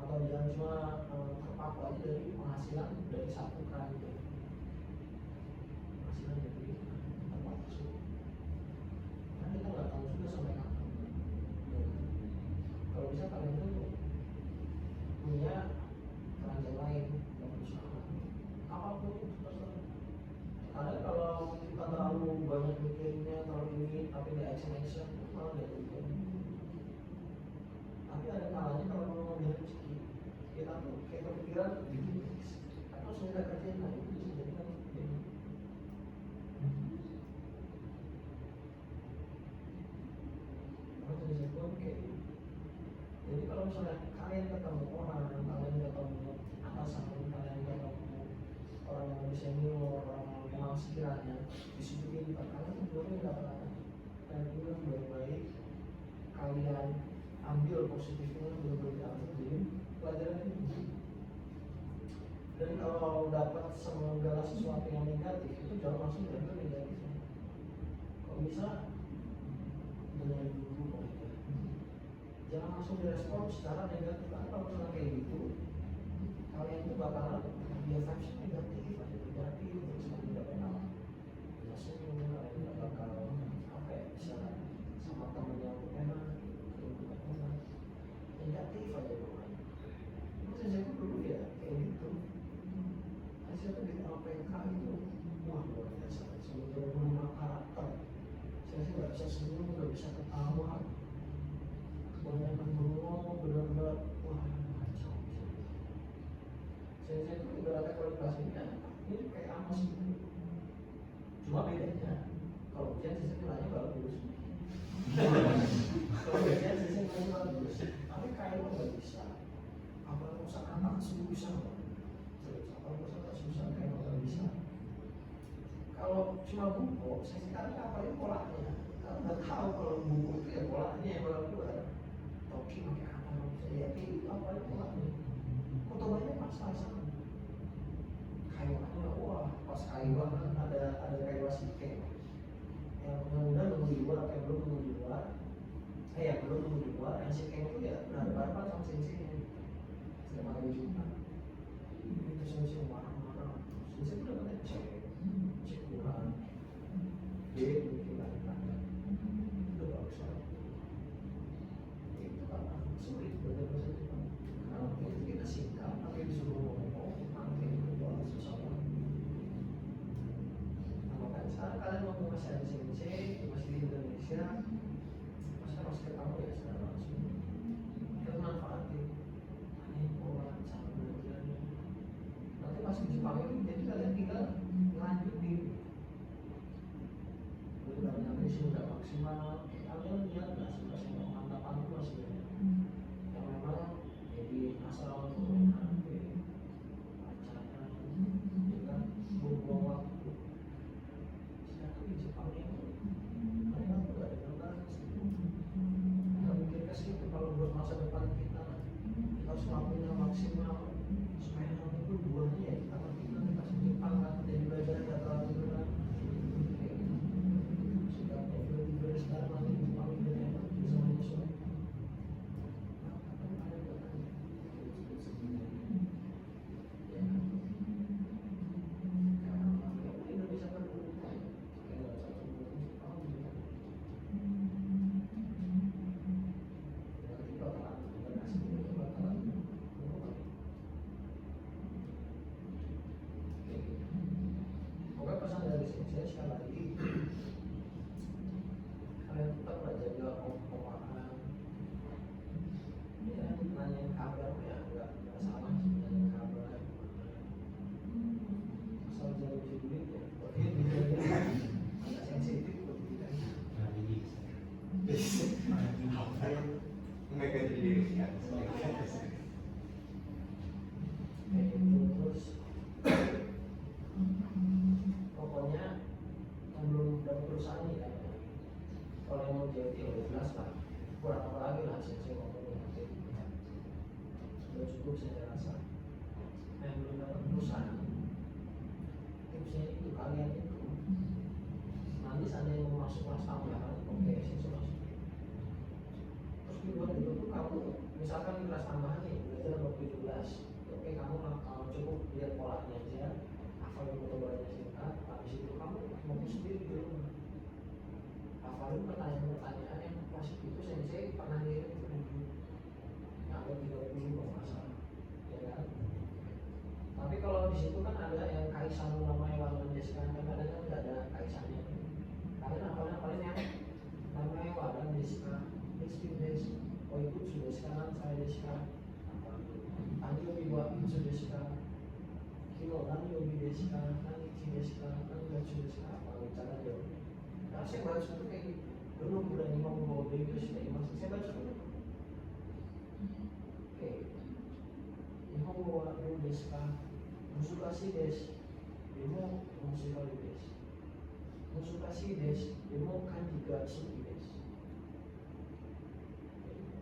atau jangan cuma terpaku aja dari penghasilan dari satu keranjang, penghasilan dari tempat tersebut. Karena kita nggak tahu juga sampai kapan. Kalau bisa kalian tuh punya keranjang lain dan berusaha apapun itu terserah. Karena kalau kita terlalu banyak mikirnya terlalu ini tapi nggak action malah nggak juga. Tapi ada kalanya kalau mau ngambil rezeki kita tuh kayak kepikiran bikin bisnis atau sudah kerjain lah itu bisa jadi kan. Jadi kalau misalnya kalian ketemu orang, kalian ketemu atasan, kalian ketemu orang yang lebih senior, orang yang memang sekiranya disitu ini kalian boleh nggak apa-apa. Dan itu yang baik-baik kalian ambil positifnya, benar-benar diambil jadi pelajaran ini. Dan kalau dapat segala sesuatu yang negatif itu jangan langsung diambil negatifnya. Kalau bisa dengan dulu kok. Jangan langsung direspon secara negatif. Karena kalau misalnya kayak gitu, kalian itu bakalan dia vibes negatif aja, negatif terus kalian tidak bakal langsung kalian tidak bakal apa ya, bisa sama temen yang enak, yang enak, negatif aja pokoknya. Terus saya dulu ya kayak gitu. Saya tuh di LPK itu wah luar biasa. Sebenarnya berubah karakter. Saya sih nggak bisa senyum, nggak bisa ketawa. Kebanyakan bengong, benar-benar wah kacau. Saya itu ibaratnya kalau di kelas ini kayak Amos gitu. Cuma bedanya kalau ujian saya nilainya bagus. Kalau ujian saya nilainya bagus, tapi kayak lo nggak bisa. Apa usah kata susah, apa usah susah kayak lo nggak bisa. Kalau cuma buku, saya sekarang apalin polanya. Kalau nggak tahu kalau buku itu ya polanya yang keluar. Toki pakai apa? Saya itu apalin polanya. Kutubahnya pas-pasan. Kayuannya wah pas kayuan kan ada kayuan sike yang mudah-mudahan nunggu di luar atau belum nunggu di luar yang belum nunggu di luar yang sike itu ya berhadapan sama sensei selama 2 juta itu sensei marah-marah sensei udah banyak cek kurang dia mungkin ada itu bagus banget itu karena sulit belajar bahasa Jepang karena itu kita singkat tapi disuruh ngomong nanti itu susah banget. Nah makanya sekarang kalian mau masih ada sensei masih di Indonesia masih ketemu ya secara langsung kita manfaatin ini pola cara belajarnya nanti pas di Jepang ini jadi kalian tinggal lanjutin jadi banyak misi udah maksimal kalian lihat nggak sih masih mantapan itu masih banyak yang memang jadi asal untuk acara juga buang waktu sedangkan di Jepang ini mereka tuh gak ada gambaran nggak mikir ke situ kalau buat masa depan kita harus lakunya maksimal supaya nanti itu buahnya ya kita ngerti nanti pas di Jepang kan jadi belajar nggak terlalu berat sudah beres sekarang nanti di Jepang udah enak bisa menyesuaikan. Pokoknya pesan dari saya sekali lagi kalian tetap belajar jaga omongan ya nanyain kabar ya nggak salah sih nanyain kabar asal jangan uji duit ya tapi duitnya agak sensitif buat kita mereka jadi diri kan kayak gitu terus pokoknya yang belum dapat perusahaan nih kan kalau JT udah jelas lah, kurang apa lagi lah sensei ngomongin nanti. Udah cukup saya rasa. Yang belum dapat perusahaan, tipsnya itu kalian itu nanti seandainya mau masuk kelas tambahan, oke sensei masuk. Terus di luar itu tuh kamu misalkan di kelas tambahan nih belajar nomor 17, oke kamu cukup lihat polanya aja, hafalin metodologinya singkat, habis itu kamu ngomong sendiri di rumah. Hafalin pertanyaan-pertanyaan yang klasik itu sensei pernah ngirim ke buku yang ada 30 kalau nggak salah, ya kan? Tapi kalau di situ kan ada yang kaisan namanya Walan Deska, kan kadang kan nggak ada kaisannya. Kalian hafalin yang namanya Walan Deska, Experience, oh itu sudah sekarang saya Deska, Anjo Iwa itu Deska, Kilo Anjo Deska, Anjo Deska, Anjo Deska, apa bicara jauh. Nah, saya baca itu kayak gitu. Belum berani ngomong itu sudah masih saya baca dulu. Oke, Nihongo wa do desu ka? Musukashii desu. Demo omoshiroi desu. Musukashii desu. Demo kanji ga suki desu.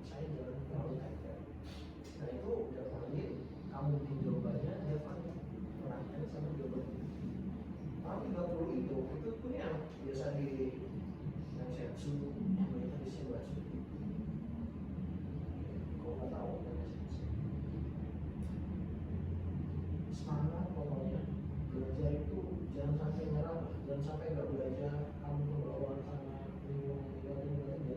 Saya jangan terlalu kaget. Nah itu udah panggil, kamu bikin jawabannya, ada panggil pertanyaan sama jawabannya. Tapi 30 itu pun yang biasa di yang setsu, yang mereka di shibatsu. Kalau nggak tahu, semangat pokoknya. Belajar itu jangan sampai nyerah, jangan sampai nggak belajar, kamu berlawan sama bingung, jangan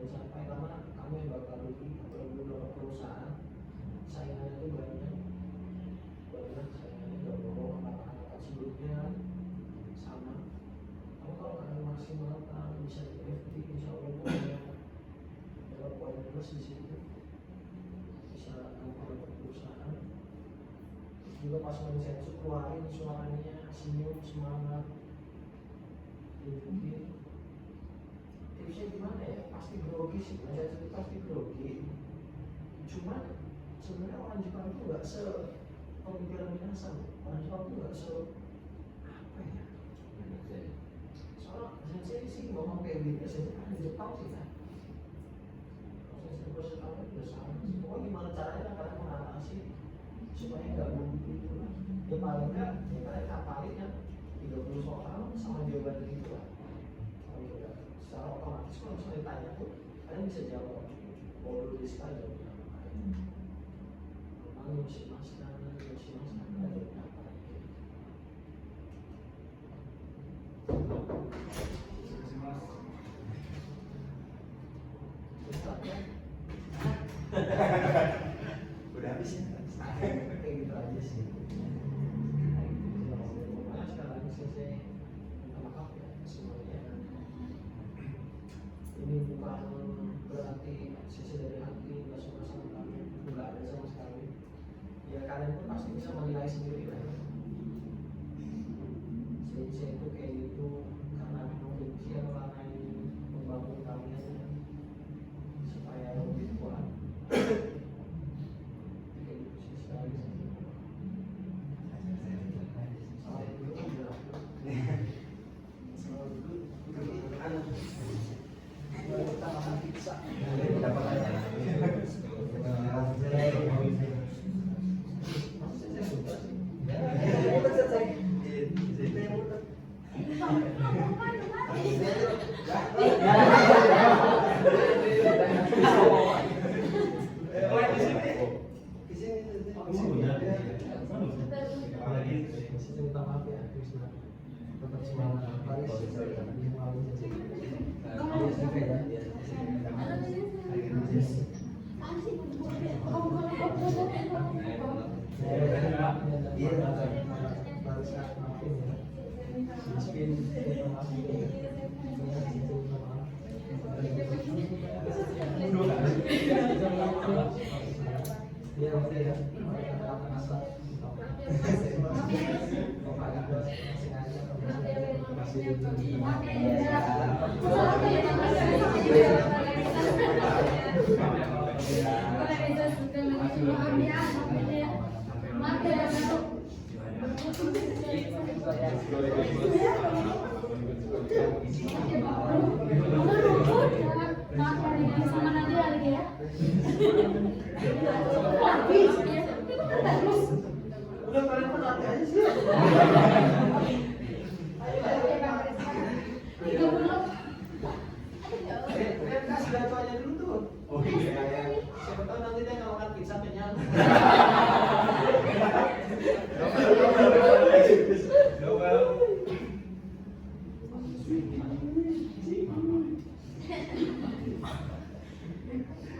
sampai karena kamu yang bakal rugi. Kalau belum dapat perusahaan, saingannya itu banyak saingannya nggak bohong, angkatan sebelumnya sama. Kamu kalau kalian maksimalkan bisa di FT, insya Allah pokoknya dapat poin plus di situ, bisa kamu dapat perusahaan. Terus juga pas main sensu keluarin suaranya, senyum, semangat, dibikin. Tipsnya gimana ya? Pasti grogi sih, saya itu pasti grogi. Cuman sebenarnya orang Jepang itu nggak pemikiran minasan. Orang Jepang itu nggak apa ya? Soalnya sensei sih ngomong kayak gitu, sensei kan di Jepang sih kan. Sensei bersekali udah sama. Pokoknya gimana caranya kalian mengatasi supaya nggak begitu itu lah. Ya paling nggak, ya kalian hafalin ya 30 soal sama jawaban gitu lah. Secara otomatis kalau misalnya ditanya tuh kalian bisa jawab. Kalau dulu di sekolah jawab apa? Kalau masih masker, ada apa? Udah habis ya? Kayak gitu aja sih. Sekarang saya minta maaf ya semuanya. Ini bukan berarti sisi dari hati nggak suka sama kami, nggak ada sama sekali. Ya kalian pun pasti bisa menilai sendiri lah. Saya itu kayak gitu karena memang benci atau karena ini membangun kalian supaya lebih kuat. Kayak gitu sih sekali. Soalnya dulu kan bilang, soalnya dulu kan kita makan pizza. Dapat aja. Minta maaf ya, tetap semangat. Udah kalian pun latih aja sih. Kalian kasih gatuannya dulu tuh. Oh iya. Siapa tahu nanti dia nggak makan pizza kenyang.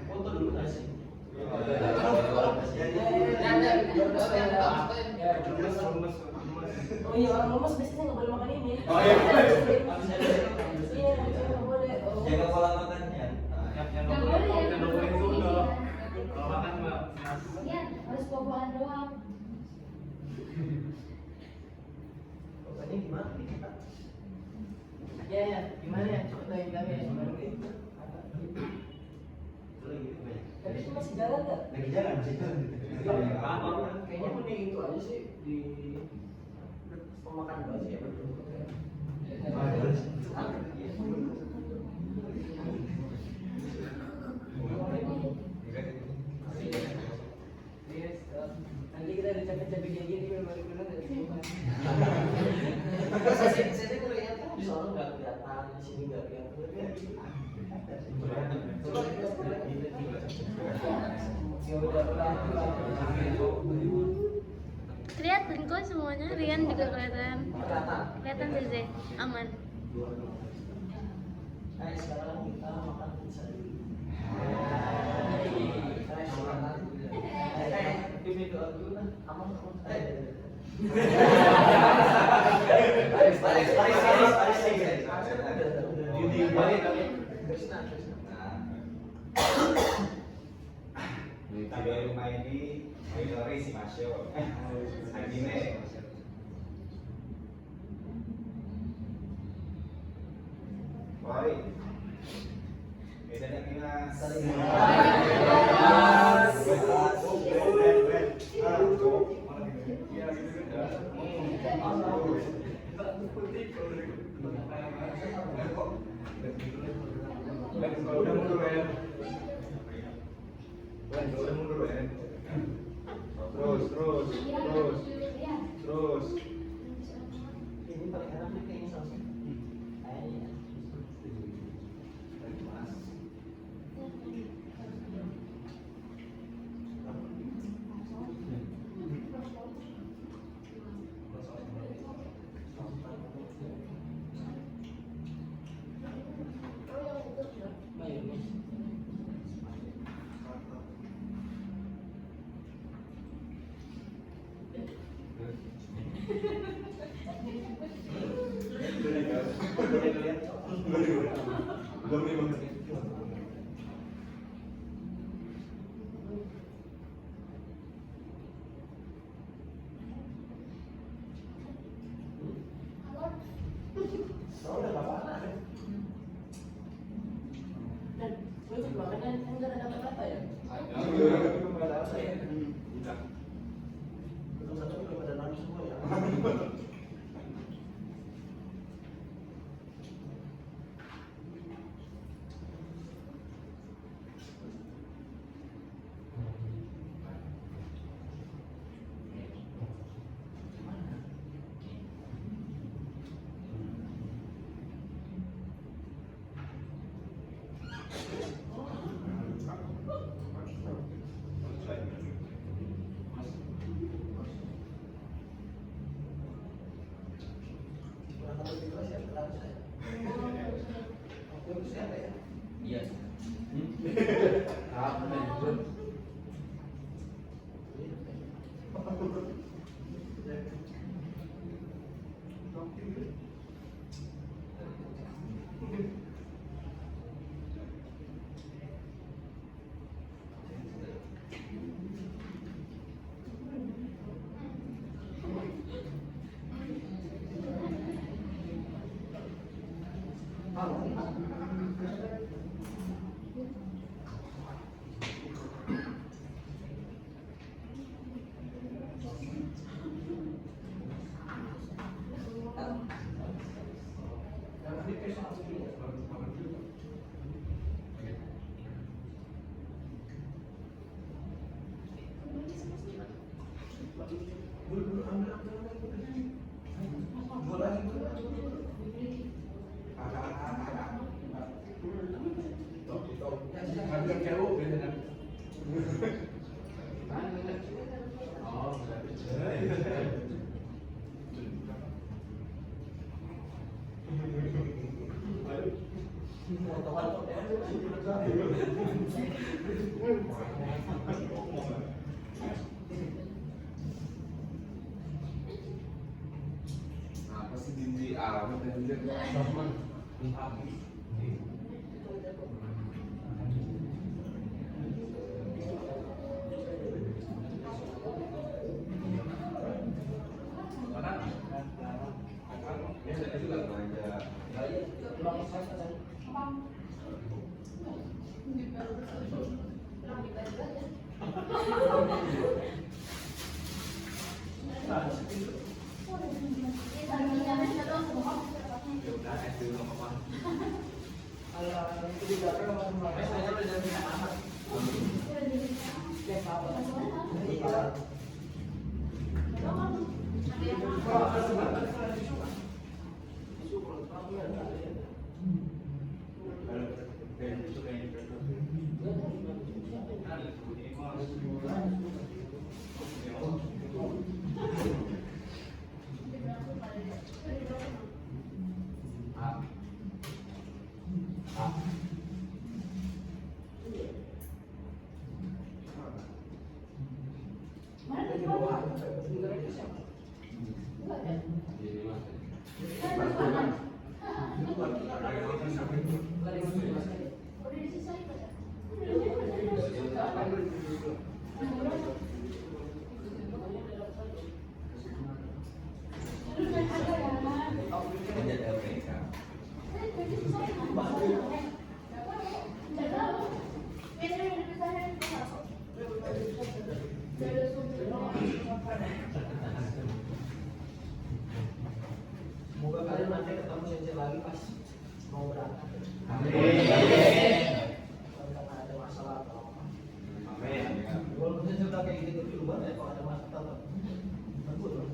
Foto dulu nggak sih? Oh iya, orang lemes biasanya nggak boleh makan ini. Oh iya. Iya, nggak boleh. Oh. Jaga pola makannya. Nggak boleh ya, Yang boleh itu udah. Kalau makan mah Iya, harus buah-buahan doang. ini gimana nih kita? Ya, ya, gimana ya? Coba tanya kami ya. Gimana? Itu lagi gitu ya. Tapi itu masih jalan nggak? Lagi jalan masih jalan. Kayaknya mending itu aja sih di pemakan dulu aja ya betul. Nanti kita udah capek-capek kayak gini memang benar nggak sih? Saya ngeliat kan di sana nggak kelihatan, di sini nggak kelihatan. Ya udah Kelihatan kok semuanya, Rian juga kelihatan. Kelihatan sih, Zee. Aman. Sekarang kita makan pizza dulu. Ini doa dulu lah, aman. Tapi rumah ini Hillary si Masyo. Agine. Woi. Beda dah kita. Udah mundur ya. Udah mundur ya. Terus. Ini paling enak nih kayaknya sausnya. Kayaknya. Mayones. Dan untuk makanan enggak ada kata-kata ya? Iya. jauh gitu kan. Oh, Apa sih Dindi amat anjir? Ini saya juga belanja. Ya udah, es dulu nggak apa-apa. Menjaga mereka. Semoga kalian nanti ketemu sensei lagi pas mau berangkat. Amin. Kalau nggak ada masalah atau apa. Amin. Walaupun saya cerita kayak gitu cuma ya kalau ada masalah takut loh.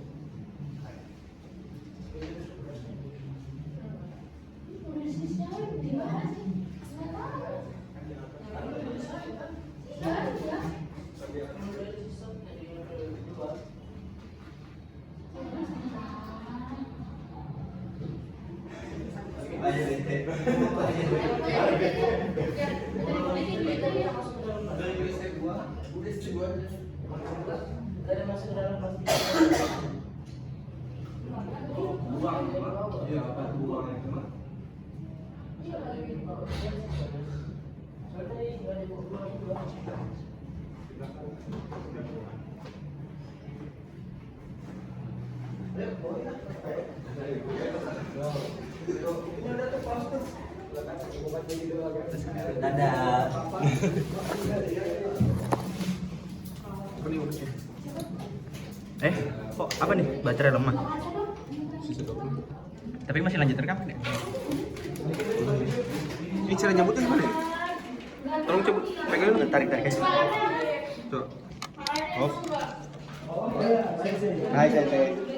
Ada masuk ke dalam pasti. Buang, iya apa buang itu mah? Soalnya ini nggak ada buang juga. Dadah. Kok apa nih? Baterai lemah. Tapi masih lanjut rekam kan ya? Ini cara nyambutnya gimana ya? Tolong coba pegang dulu, tarik aja. Tuh. Off. Hai, Sensei.